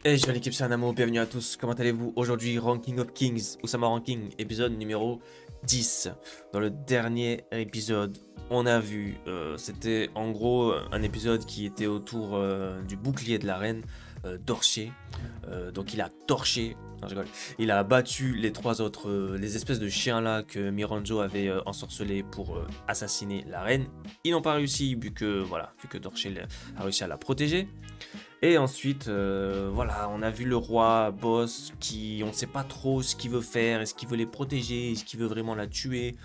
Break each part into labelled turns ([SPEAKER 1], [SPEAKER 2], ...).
[SPEAKER 1] Hey, je suis l'équipe, c'est un amour, bienvenue à tous, comment allez-vous? Aujourd'hui, Ranking of Kings, Osama Ranking, épisode numéro 10. Dans le dernier épisode, on a vu, c'était en gros un épisode qui était autour du bouclier de la reine, Dorché. Donc il a torché, non, je rigole. Il a battu les trois autres, les espèces de chiens là que Miranjo avait ensorcelés pour assassiner la reine. Ils n'ont pas réussi vu que Dorché a réussi à la protéger. Et ensuite, voilà, on a vu le roi boss qui, on ne sait pas trop ce qu'il veut faire, est-ce qu'il veut les protéger, est-ce qu'il veut vraiment la tuer.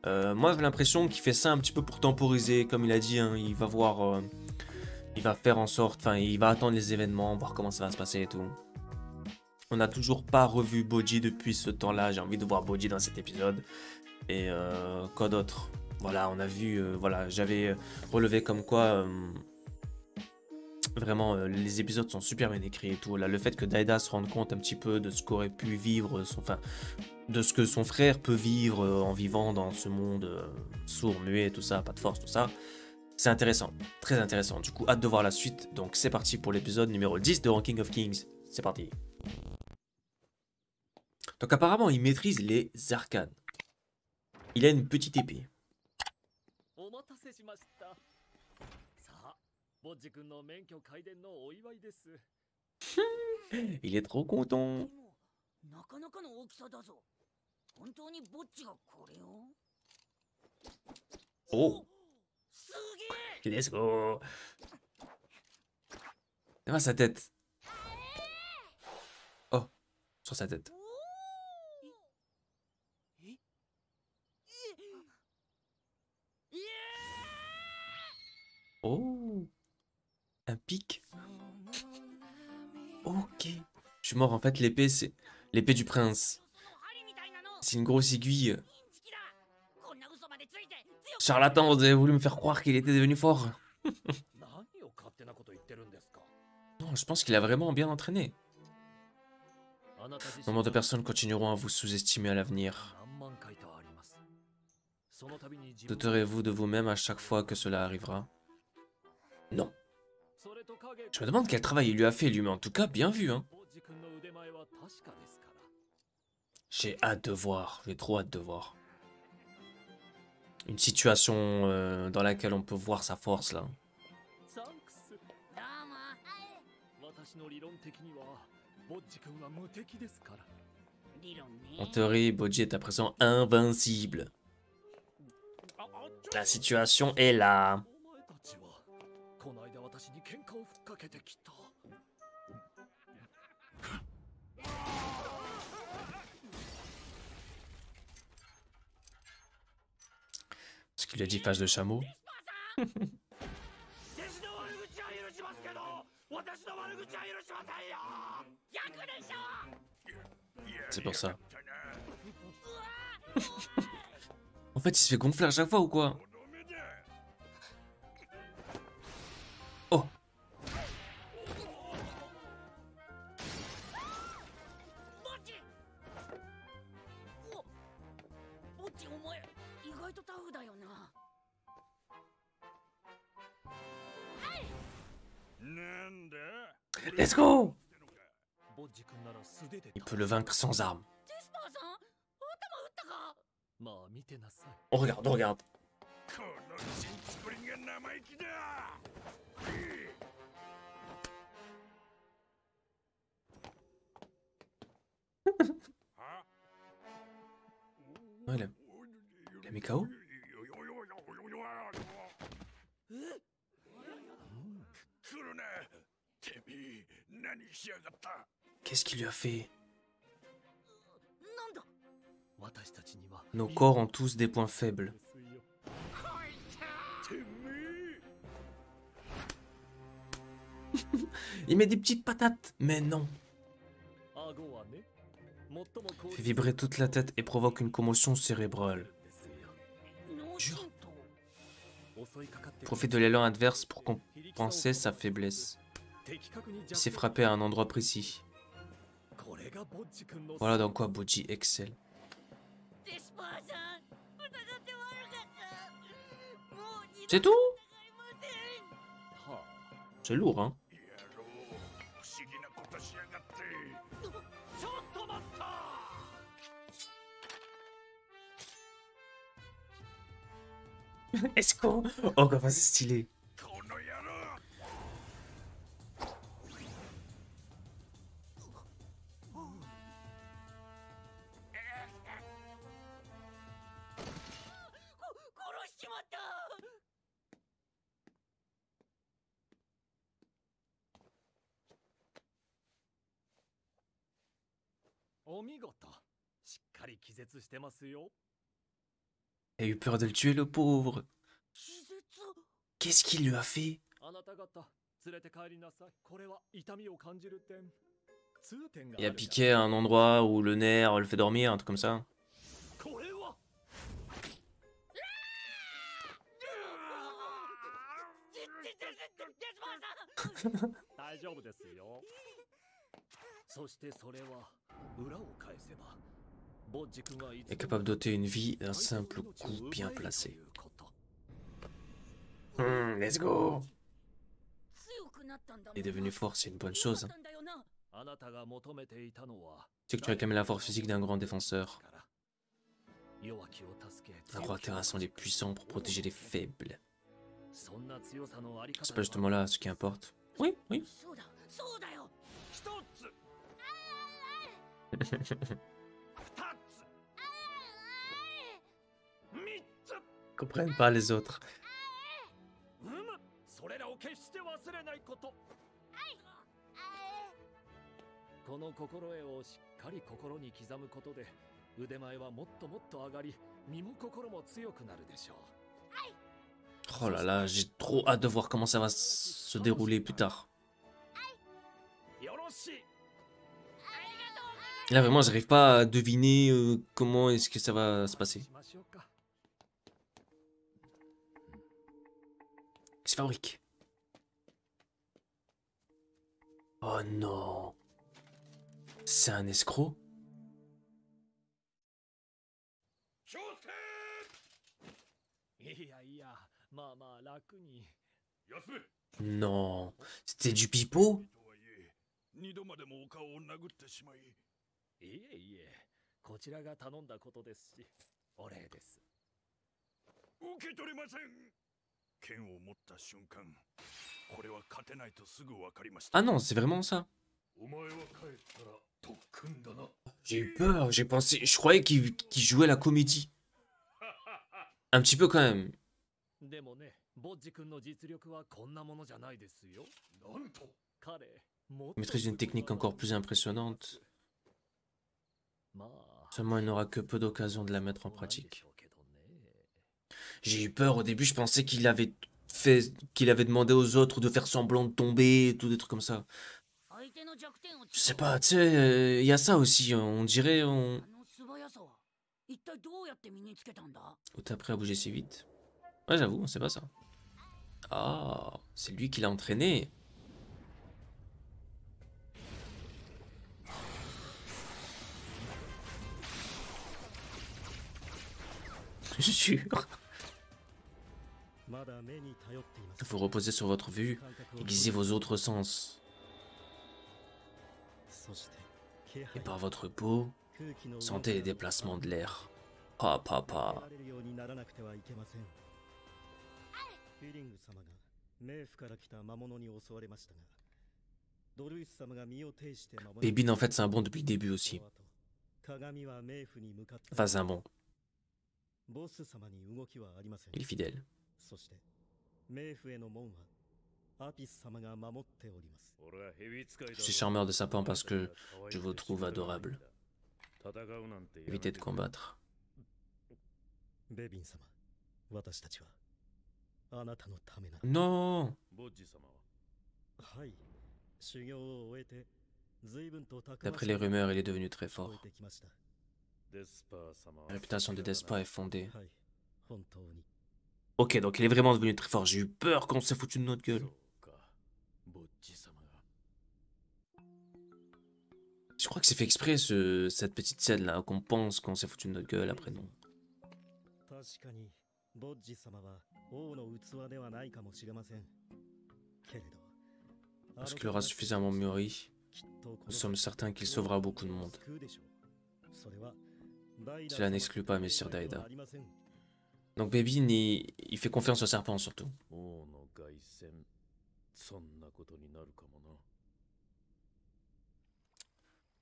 [SPEAKER 1] Moi, j'ai l'impression qu'il fait ça un petit peu pour temporiser, comme il a dit, hein, il va voir, il va faire en sorte, enfin, il va attendre les événements, voir comment ça va se passer et tout. On n'a toujours pas revu Boji depuis ce temps-là, j'ai envie de voir Boji dans cet épisode. Et quoi d'autre? Voilà, on a vu, voilà, j'avais relevé comme quoi... Vraiment, les épisodes sont super bien écrits et tout. Là, le fait que Daida se rende compte un petit peu de ce qu'aurait pu vivre, enfin, de ce que son frère peut vivre en vivant dans ce monde sourd, muet, tout ça, pas de force, tout ça. C'est intéressant, très intéressant. Du coup, hâte de voir la suite. Donc, c'est parti pour l'épisode numéro 10 de Ranking of Kings. C'est parti. Donc, apparemment, il maîtrise les arcanes. Il a une petite épée. Il est trop content. Oh, let's go. C'est pas sa tête. Oh, sur sa tête. Oh, un pic. Ok. Je suis mort, en fait, l'épée, c'est l'épée du prince. C'est une grosse aiguille. Charlatan, vous avez voulu me faire croire qu'il était devenu fort. Non, je pense qu'il a vraiment bien entraîné. Nombre de personnes continueront à vous sous-estimer à l'avenir. Douterez-vous de vous-même à chaque fois que cela arrivera? Non. Je me demande quel travail il lui a fait, lui, mais en tout cas, bien vu, hein. J'ai hâte de voir, j'ai trop hâte de voir. Une situation dans laquelle on peut voir sa force, là. En théorie, Boji est à présent invincible. La situation est là. Ce qu'il a dit face de chameau. C'est pour ça. En fait, il se fait gonfler à chaque fois ou quoi? Oh. Let's go! Il peut le vaincre sans armes. On regarde, on regarde. Oh, il a mis KO? Qu'est-ce qu'il lui a fait? Nos corps ont tous des points faibles. Il met des petites patates, mais non. Fait vibrer toute la tête et provoque une commotion cérébrale. Jure. Profite de l'élan adverse pour compenser sa faiblesse. Il s'est frappé à un endroit précis. Voilà dans quoi Boji excelle. C'est tout? C'est lourd, hein? Esco. Oh, comment c'est stylé. Il a eu peur de le tuer, le pauvre. Qu'est-ce qu'il lui a fait? Il a piqué à un endroit où le nerf le fait dormir, un truc comme ça. Est capable d'ôter une vie d'un simple coup bien placé. Let's go. Il est devenu fort, c'est une bonne chose. Hein. Tu sais que tu réclamais la force physique d'un grand défenseur. Les rois terrassant les puissants pour protéger les faibles. C'est pas justement là ce qui importe. Oui, oui. Ils comprennent pas les autres. Oh là là, j'ai trop hâte de voir comment ça va se dérouler plus tard. Là vraiment, j'arrive pas à deviner comment est-ce que ça va se passer. C'est fabrique. Oh non. C'est un escroc? Non. C'était du pipeau? Ah non, c'est vraiment ça. J'ai eu peur, j'ai pensé, je croyais qu'il jouait la comédie. Un petit peu quand même. Il maîtrise une technique encore plus impressionnante. Seulement, il n'aura que peu d'occasion de la mettre en pratique. J'ai eu peur au début, je pensais qu'il avait demandé aux autres de faire semblant de tomber et tout, des trucs comme ça. Je sais pas, tu sais, il y a ça aussi, on dirait, Ou t'as appris à bouger si vite? Ouais, j'avoue, c'est pas ça. Ah, c'est lui qui l'a entraîné. Je suis sûr. Vous reposez sur votre vue, aiguisez vos autres sens. Et par votre peau, sentez les déplacements de l'air. Pa, pa, pa. Bébin, en fait, c'est un bon depuis le début aussi. Enfin, c'est un bon. Il est fidèle. Je suis charmeur de sapin parce que je vous trouve adorable. Évitez de combattre. Non! D'après les rumeurs, il est devenu très fort. La réputation de Despa est fondée. Ok, donc il est vraiment devenu très fort. J'ai eu peur quand on s'est foutu de notre gueule. Je crois que c'est fait exprès, cette petite scène là, qu'on pense qu'on s'est foutu de notre gueule, après non. Lorsqu'il aura suffisamment mûri, nous sommes certains qu'il sauvera beaucoup de monde. Cela n'exclut pas Messire Daida. Donc Baby, il fait confiance au serpent surtout.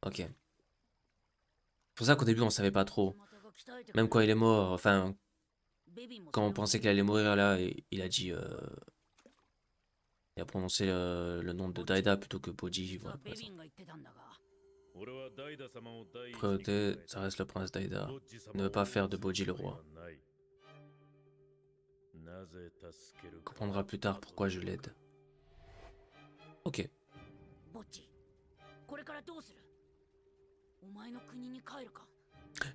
[SPEAKER 1] Ok. C'est pour ça qu'au début on savait pas trop. Même quand il est mort, enfin, quand on pensait qu'il allait mourir là, il a dit... il a prononcé le nom de Daida plutôt que Boji. Voilà, Préauté, ça reste le prince Daida. Il ne veut pas faire de Boji le roi. Il comprendra plus tard pourquoi je l'aide. Ok.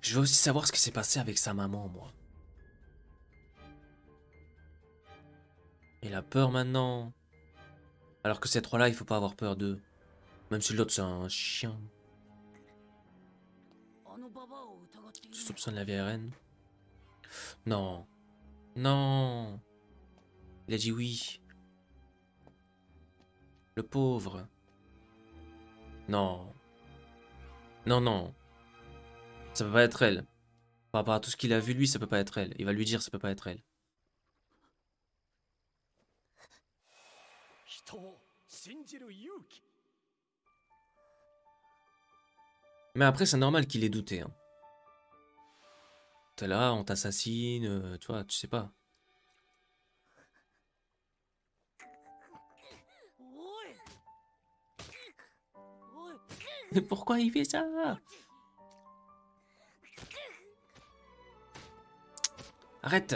[SPEAKER 1] Je veux aussi savoir ce qui s'est passé avec sa maman, moi. Il a peur maintenant. Alors que ces trois-là, il faut pas avoir peur d'eux. Même si l'autre c'est un chien. Tu soupçonnes la vieille reine? Non. Non. Il a dit oui. Le pauvre. Non. Non, non. Ça peut pas être elle. Par rapport à tout ce qu'il a vu, lui, ça peut pas être elle. Il va lui dire, ça peut pas être elle. Mais après, c'est normal qu'il ait douté. Hein. T'es là, on t'assassine, tu vois, tu sais pas. Mais pourquoi il fait ça? Arrête!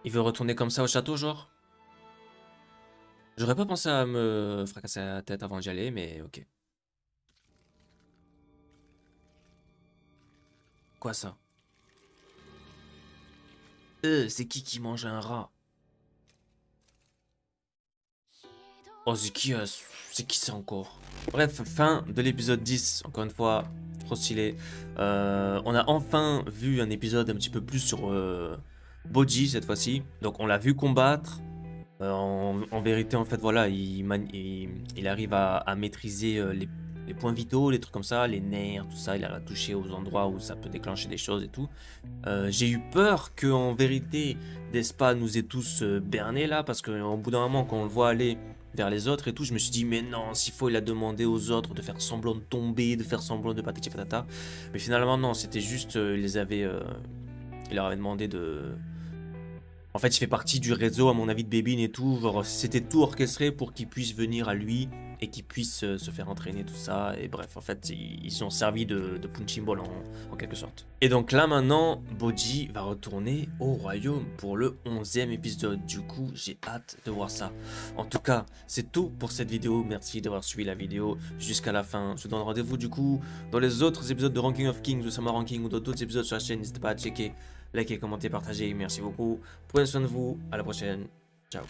[SPEAKER 1] Il veut retourner comme ça au château, genre? J'aurais pas pensé à me fracasser la tête avant d'y aller, mais ok. Quoi ça? C'est qui mange un rat? Oh, c'est qui ça encore? Bref, fin de l'épisode 10, encore une fois, trop stylé. On a enfin vu un épisode un petit peu plus sur Boji cette fois-ci. Donc on l'a vu combattre. En vérité, en fait, voilà, il arrive à maîtriser les points vitaux, les trucs comme ça, les nerfs, tout ça. Il a touché aux endroits où ça peut déclencher des choses et tout. J'ai eu peur qu'en vérité, Despa nous ait tous bernés là, parce qu'au bout d'un moment, quand on le voit aller vers les autres et tout, je me suis dit, mais non, s'il faut, il a demandé aux autres de faire semblant de tomber, de faire semblant de patati patata. Mais finalement, non, c'était juste, il leur avait demandé de... En fait, il fait partie du réseau, à mon avis, de Bébine et tout. Genre, c'était tout orchestré pour qu'il puisse venir à lui et qu'il puisse se faire entraîner, tout ça. Et bref, en fait, ils ont servi de punching ball en quelque sorte. Et donc là, maintenant, Boji va retourner au royaume pour le 11e épisode. Du coup, j'ai hâte de voir ça. En tout cas, c'est tout pour cette vidéo. Merci d'avoir suivi la vidéo jusqu'à la fin. Je vous donne rendez-vous, du coup, dans les autres épisodes de Ranking of Kings, de Sama Ranking ou d'autres épisodes sur la chaîne. N'hésitez pas à checker. Likez, commentez, partagez, merci beaucoup. Prenez soin de vous, à la prochaine. Ciao.